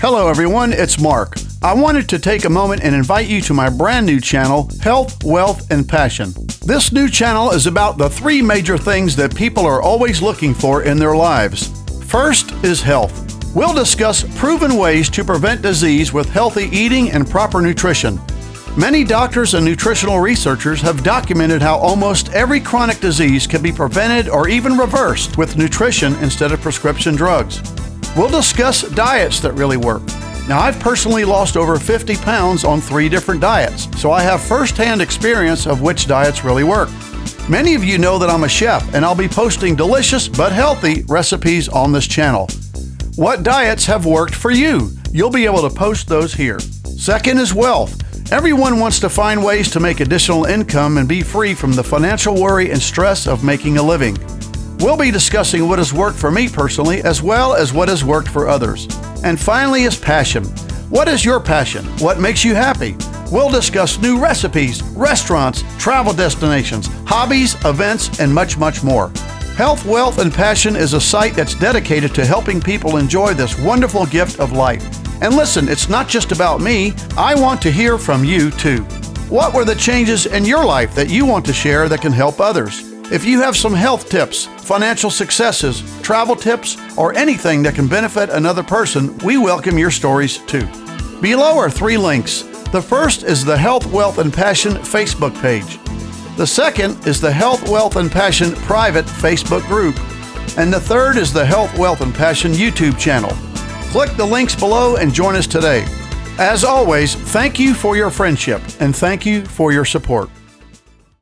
Hello everyone, it's Mark. I wanted to take a moment and invite you to my brand new channel, Health, Wealth, and Passion. This new channel is about the three major things that people are always looking for in their lives. First is health. We'll discuss proven ways to prevent disease with healthy eating and proper nutrition. Many doctors and nutritional researchers have documented how almost every chronic disease can be prevented or even reversed with nutrition instead of prescription drugs. We'll discuss diets that really work. Now, I've personally lost over 50 pounds on 3 different diets, so I have firsthand experience of which diets really work. Many of you know that I'm a chef, and I'll be posting delicious but healthy recipes on this channel. What diets have worked for you? You'll be able to post those here. Second is wealth. Everyone wants to find ways to make additional income and be free from the financial worry and stress of making a living. We'll be discussing what has worked for me personally, as well as what has worked for others. And finally is passion. What is your passion? What makes you happy? We'll discuss new recipes, restaurants, travel destinations, hobbies, events, and much, much more. Health, Wealth, and Passion is a site that's dedicated to helping people enjoy this wonderful gift of life. And listen, it's not just about me. I want to hear from you too. What were the changes in your life that you want to share that can help others? If you have some health tips, financial successes, travel tips, or anything that can benefit another person, we welcome your stories too. Below are 3 links. The first is the Health, Wealth, and Passion Facebook page. The second is the Health, Wealth, and Passion private Facebook group. And the third is the Health, Wealth, and Passion YouTube channel. Click the links below and join us today. As always, thank you for your friendship and thank you for your support.